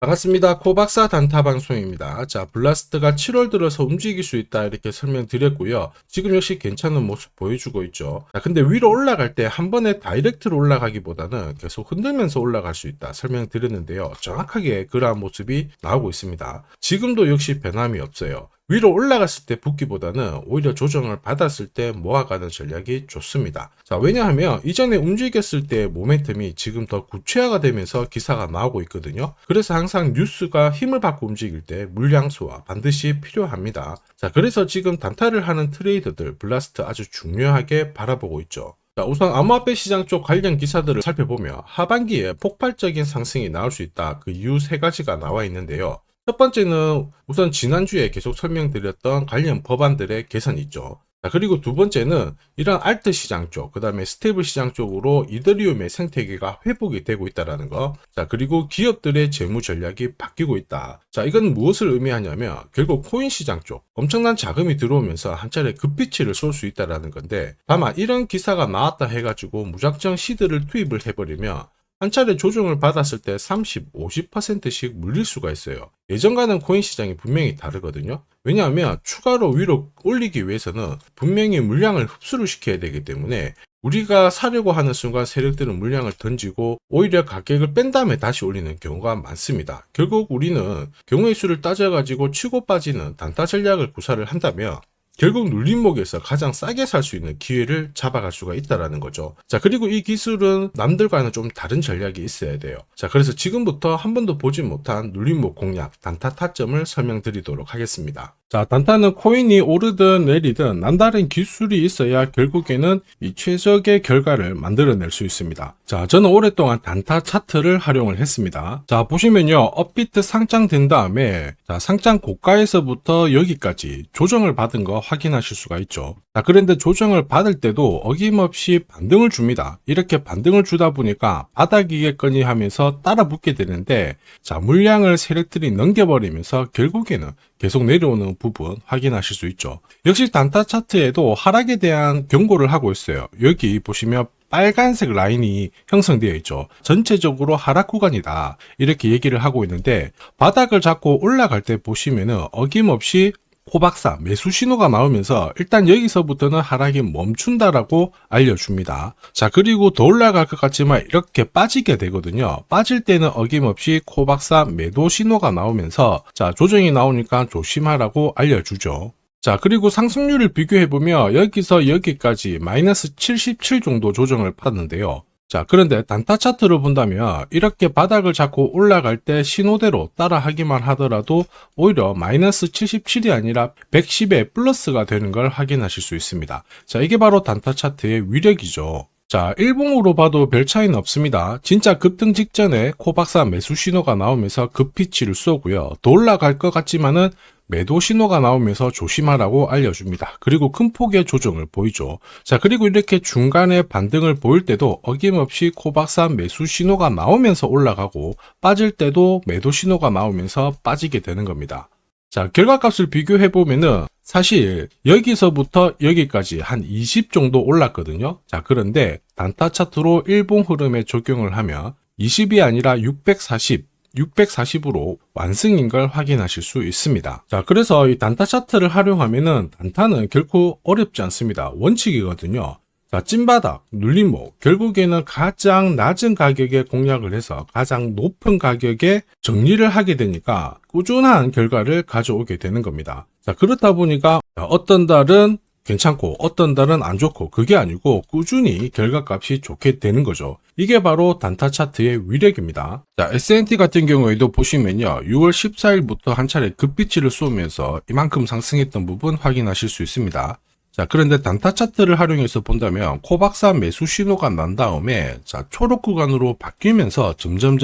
반갑습니다. 코박사 단타 방송입니다. 자, 블라스트가 7월 들어서 움직일 수 있다 이렇게 설명드렸고요. 지금 역시 괜찮은 모습 보여주고 있죠. 자, 근데 위로 올라갈 때 한 번에 다이렉트로 올라가기보다는 계속 흔들면서 올라갈 수 있다 설명드렸는데요. 정확하게 그러한 모습이 나오고 있습니다. 지금도 역시 변함이 없어요. 위로 올라갔을 때 붙기보다는 오히려 조정을 받았을 때 모아가는 전략이 좋습니다. 자, 왜냐하면 이전에 움직였을 때 모멘텀이 지금 더 구체화가 되면서 기사가 나오고 있거든요. 그래서 항상 뉴스가 힘을 받고 움직일 때 물량 소화 반드시 필요합니다. 자, 그래서 지금 단타를 하는 트레이더들 블라스트 아주 중요하게 바라보고 있죠. 자, 우선 암호화폐 시장 쪽 관련 기사들을 살펴보면 하반기에 폭발적인 상승이 나올 수 있다. 그 이유 세 가지가 나와 있는데요. 첫 번째는 우선 지난주에 계속 설명드렸던 관련 법안들의 개선이 있죠. 자, 그리고 두 번째는 이런 알트 시장 쪽, 그 다음에 스테이블 시장 쪽으로 이더리움의 생태계가 회복이 되고 있다는 거. 자, 그리고 기업들의 재무 전략이 바뀌고 있다. 자, 이건 무엇을 의미하냐면 결국 코인 시장 쪽 엄청난 자금이 들어오면서 한 차례 급비치를 쏠 수 있다는 건데, 다만 이런 기사가 나왔다 해가지고 무작정 시드를 투입을 해버리면 한 차례 조정을 받았을 때 30, 50%씩 물릴 수가 있어요. 예전과는 코인 시장이 분명히 다르거든요. 왜냐하면 추가로 위로 올리기 위해서는 분명히 물량을 흡수를 시켜야 되기 때문에 우리가 사려고 하는 순간 세력들은 물량을 던지고 오히려 가격을 뺀 다음에 다시 올리는 경우가 많습니다. 결국 우리는 경우의 수를 따져가지고 치고 빠지는 단타 전략을 구사를 한다면 결국 눌림목에서 가장 싸게 살 수 있는 기회를 잡아갈 수가 있다는 거죠. 자, 그리고 이 기술은 남들과는 좀 다른 전략이 있어야 돼요. 자, 그래서 지금부터 한 번도 보지 못한 눌림목 공략, 단타 타점을 설명드리도록 하겠습니다. 자, 단타는 코인이 오르든 내리든 남다른 기술이 있어야 결국에는 이 최적의 결과를 만들어낼 수 있습니다. 자, 저는 오랫동안 단타 차트를 활용을 했습니다. 자, 보시면요, 업비트 상장된 다음에 자, 상장 고가에서부터 여기까지 조정을 받은 거 확인하실 수가 있죠. 자, 그런데 조정을 받을 때도 어김없이 반등을 줍니다. 이렇게 반등을 주다 보니까 바닥이겠거니 하면서 따라 붙게 되는데, 자, 물량을 세력들이 넘겨버리면서 결국에는 계속 내려오는 부분 확인하실 수 있죠. 역시 단타 차트에도 하락에 대한 경고를 하고 있어요. 여기 보시면 빨간색 라인이 형성되어 있죠. 전체적으로 하락 구간이다 이렇게 얘기를 하고 있는데, 바닥을 잡고 올라갈 때 보시면은 어김없이 코박사 매수 신호가 나오면서 일단 여기서부터는 하락이 멈춘다라고 알려줍니다. 자, 그리고 더 올라갈 것 같지만 이렇게 빠지게 되거든요. 빠질 때는 어김없이 코박사 매도 신호가 나오면서 자, 조정이 나오니까 조심하라고 알려주죠. 자, 그리고 상승률을 비교해보면 여기서 여기까지 마이너스 77 정도 조정을 받는데요. 자, 그런데 단타 차트를 본다면 이렇게 바닥을 잡고 올라갈 때 신호대로 따라하기만 하더라도 오히려 마이너스 77이 아니라 110의 플러스가 되는 걸 확인하실 수 있습니다. 자, 이게 바로 단타 차트의 위력이죠. 자, 일봉으로 봐도 별 차이는 없습니다. 진짜 급등 직전에 코박사 매수 신호가 나오면서 급피치를 쏘고요. 더 올라갈 것 같지만은 매도 신호가 나오면서 조심하라고 알려줍니다. 그리고 큰 폭의 조정을 보이죠. 자, 그리고 이렇게 중간에 반등을 보일 때도 어김없이 코박사 매수 신호가 나오면서 올라가고 빠질 때도 매도 신호가 나오면서 빠지게 되는 겁니다. 자, 결과값을 비교해보면은 사실 여기서부터 여기까지 한 20 정도 올랐거든요. 자, 그런데 단타 차트로 일봉 흐름에 적용을 하면 20이 아니라 640으로 완승인 걸 확인하실 수 있습니다. 자, 그래서 이 단타 차트를 활용하면은 단타는 결코 어렵지 않습니다. 원칙이거든요. 자, 찐바닥, 눌림목, 결국에는 가장 낮은 가격에 공략을 해서 가장 높은 가격에 정리를 하게 되니까 꾸준한 결과를 가져오게 되는 겁니다. 자, 그렇다 보니까 어떤 달은 괜찮고 어떤 달은 안 좋고 그게 아니고 꾸준히 결과값이 좋게 되는 거죠. 이게 바로 단타 차트의 위력입니다. 자, S&T 같은 경우에도 보시면요, 6월 14일부터 한 차례 급비치를 쏘면서 이만큼 상승했던 부분 확인하실 수 있습니다. 자, 그런데 단타 차트를 활용해서 본다면 코박사 매수 신호가 난 다음에 자, 초록 구간으로 바뀌면서 점점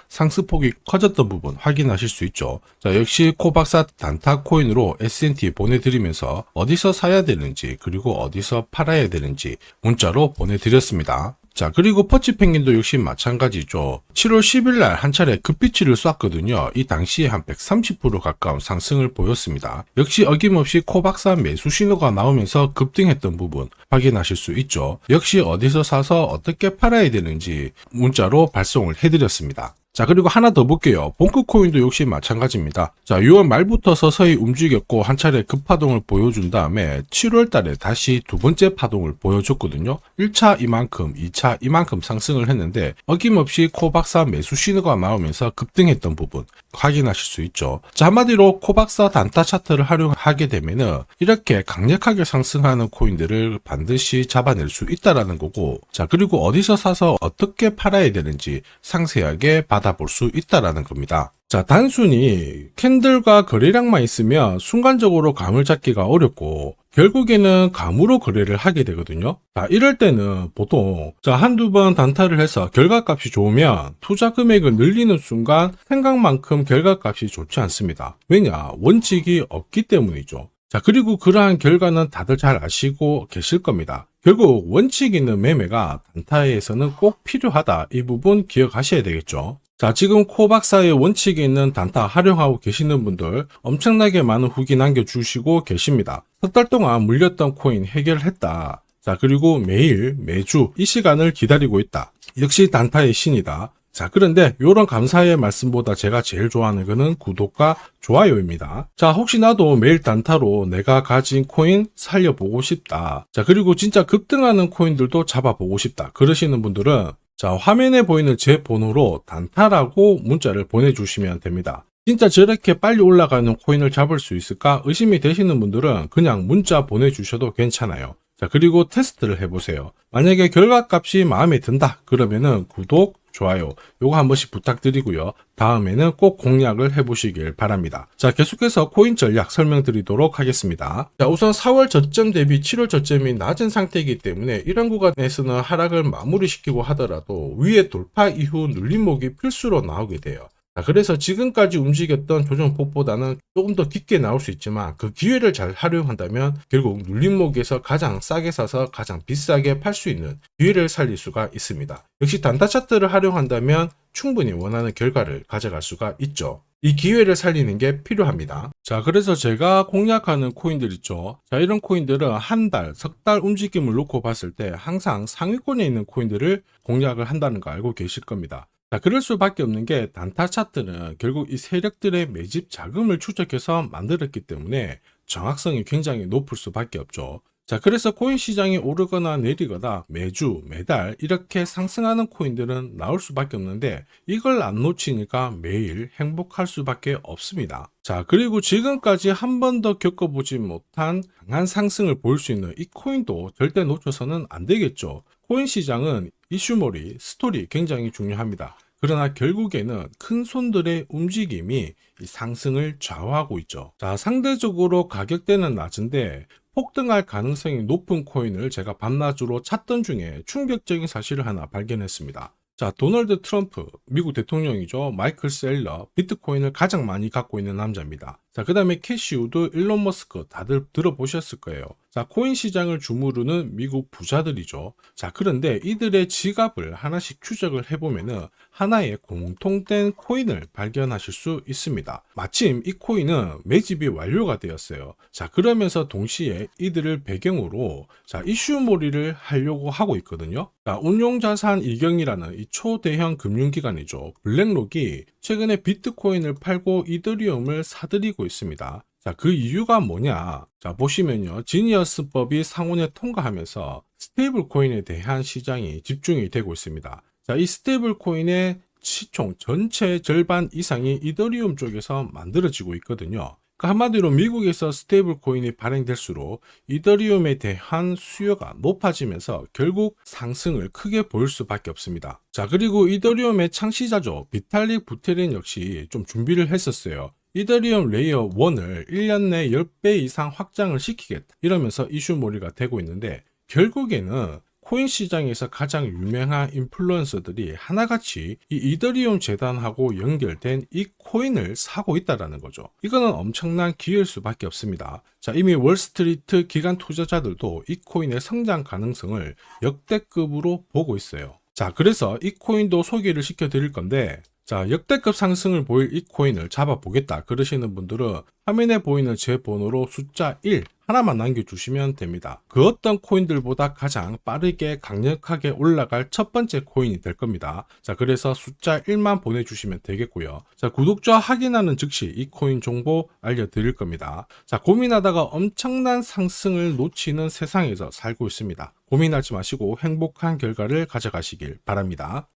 상승폭이 커졌던 부분 확인하실 수 있죠. 자, 역시 코박사 단타 코인으로 S&T 보내드리면서 어디서 사야 되는지 그리고 어디서 팔아야 되는지 문자로 보내드렸습니다. 자, 그리고 퍼치펭귄도 역시 마찬가지죠. 7월 10일 날 한 차례 급비치를 쐈거든요. 이 당시에 한 130% 가까운 상승을 보였습니다. 역시 어김없이 코박사 매수 신호가 나오면서 급등했던 부분 확인하실 수 있죠. 역시 어디서 사서 어떻게 팔아야 되는지 문자로 발송을 해드렸습니다. 자, 그리고 하나 더 볼게요. 봉크 코인도 역시 마찬가지입니다. 자, 6월 말부터 서서히 움직였고 한 차례 급파동을 보여준 다음에 7월 달에 다시 두 번째 파동을 보여줬거든요. 1차 이만큼, 2차 이만큼 상승을 했는데 어김없이 코박사 매수 신호가 나오면서 급등했던 부분 확인하실 수 있죠. 자, 한마디로 코박사 단타 차트를 활용하게 되면은 이렇게 강력하게 상승하는 코인들을 반드시 잡아낼 수 있다라는 거고, 자, 그리고 어디서 사서 어떻게 팔아야 되는지 상세하게 받아볼 수 있다라는 겁니다. 자, 단순히 캔들과 거래량만 있으면 순간적으로 감을 잡기가 어렵고 결국에는 감으로 거래를 하게 되거든요. 자, 이럴 때는 보통 한두 번 단타를 해서 결과값이 좋으면 투자 금액을 늘리는 순간 생각만큼 결과값이 좋지 않습니다. 왜냐? 원칙이 없기 때문이죠. 자, 그리고 그러한 결과는 다들 잘 아시고 계실 겁니다. 결국 원칙 있는 매매가 단타에서는 꼭 필요하다. 이 부분 기억하셔야 되겠죠. 자, 지금 코박사의 원칙이 있는 단타 활용하고 계시는 분들 엄청나게 많은 후기 남겨주시고 계십니다. 석 달 동안 물렸던 코인 해결했다. 자, 그리고 매일, 매주 이 시간을 기다리고 있다. 역시 단타의 신이다. 자, 그런데 이런 감사의 말씀보다 제가 제일 좋아하는 거는 구독과 좋아요입니다. 자, 혹시나도 매일 단타로 내가 가진 코인 살려보고 싶다. 자, 그리고 진짜 급등하는 코인들도 잡아보고 싶다. 그러시는 분들은 자, 화면에 보이는 제 번호로 단타라고 문자를 보내주시면 됩니다. 진짜 저렇게 빨리 올라가는 코인을 잡을 수 있을까 의심이 되시는 분들은 그냥 문자 보내주셔도 괜찮아요. 자, 그리고 테스트를 해보세요. 만약에 결과값이 마음에 든다 그러면은 구독, 좋아요 요거 한 번씩 부탁드리고요. 다음에는 꼭 공략을 해보시길 바랍니다. 자, 계속해서 코인 전략 설명드리도록 하겠습니다. 자, 우선 4월 저점 대비 7월 저점이 낮은 상태이기 때문에 이런 구간에서는 하락을 마무리시키고 하더라도 위에 돌파 이후 눌림목이 필수로 나오게 돼요. 자, 그래서 지금까지 움직였던 조정폭보다는 조금 더 깊게 나올 수 있지만 그 기회를 잘 활용한다면 결국 눌림목에서 가장 싸게 사서 가장 비싸게 팔 수 있는 기회를 살릴 수가 있습니다. 역시 단타 차트를 활용한다면 충분히 원하는 결과를 가져갈 수가 있죠. 이 기회를 살리는 게 필요합니다. 자, 그래서 제가 공략하는 코인들 있죠. 자, 이런 코인들은 한 달, 석 달 움직임을 놓고 봤을 때 항상 상위권에 있는 코인들을 공략을 한다는 거 알고 계실 겁니다. 자, 그럴 수밖에 없는 게 단타 차트는 결국 이 세력들의 매집 자금을 추적해서 만들었기 때문에 정확성이 굉장히 높을 수밖에 없죠. 자, 그래서 코인 시장이 오르거나 내리거나 매주, 매달 이렇게 상승하는 코인들은 나올 수밖에 없는데 이걸 안 놓치니까 매일 행복할 수밖에 없습니다. 자, 그리고 지금까지 한 번도 겪어보지 못한 강한 상승을 보일 수 있는 이 코인도 절대 놓쳐서는 안 되겠죠. 코인 시장은 이슈몰이, 스토리 굉장히 중요합니다. 그러나 결국에는 큰 손들의 움직임이 이 상승을 좌우하고 있죠. 자, 상대적으로 가격대는 낮은데 폭등할 가능성이 높은 코인을 제가 밤낮으로 찾던 중에 충격적인 사실을 하나 발견했습니다. 자, 도널드 트럼프, 미국 대통령이죠. 마이클 셀러, 비트코인을 가장 많이 갖고 있는 남자입니다. 자, 그 다음에 캐시 우드, 일론 머스크 다들 들어보셨을 거예요. 자, 코인 시장을 주무르는 미국 부자들이죠. 자, 그런데 이들의 지갑을 하나씩 추적을 해보면은 하나의 공통된 코인을 발견하실 수 있습니다. 마침 이 코인은 매집이 완료가 되었어요. 자, 그러면서 동시에 이들을 배경으로 자, 이슈몰이를 하려고 하고 있거든요. 자, 운용자산 이경이라는 이 초대형 금융기관이죠. 블랙록이 최근에 비트코인을 팔고 이더리움을 사들이고 있습니다. 자, 그 이유가 뭐냐? 자, 보시면요. 지니어스법이 상원에 통과하면서 스테이블 코인에 대한 시장이 집중이 되고 있습니다. 자, 이 스테이블 코인의 시총 전체 절반 이상이 이더리움 쪽에서 만들어지고 있거든요. 그러니까 한마디로 미국에서 스테이블 코인이 발행될수록 이더리움에 대한 수요가 높아지면서 결국 상승을 크게 보일 수밖에 없습니다. 자, 그리고 이더리움의 창시자죠. 비탈릭 부테린 역시 좀 준비를 했었어요. 이더리움 레이어 1을 1년 내 10배 이상 확장을 시키겠다. 이러면서 이슈몰이가 되고 있는데 결국에는 코인 시장에서 가장 유명한 인플루언서들이 하나같이 이 이더리움 재단하고 연결된 이 코인을 사고 있다는 거죠. 이거는 엄청난 기회일 수밖에 없습니다. 자, 이미 월스트리트 기관 투자자들도 이 코인의 성장 가능성을 역대급으로 보고 있어요. 자, 그래서 이 코인도 소개를 시켜 드릴 건데 자, 역대급 상승을 보일 이 코인을 잡아보겠다 그러시는 분들은 화면에 보이는 제 번호로 숫자 1 하나만 남겨주시면 됩니다. 그 어떤 코인들보다 가장 빠르게 강력하게 올라갈 첫 번째 코인이 될 겁니다. 자, 그래서 숫자 1만 보내주시면 되겠고요. 자, 구독자 확인하는 즉시 이 코인 정보 알려드릴 겁니다. 자, 고민하다가 엄청난 상승을 놓치는 세상에서 살고 있습니다. 고민하지 마시고 행복한 결과를 가져가시길 바랍니다.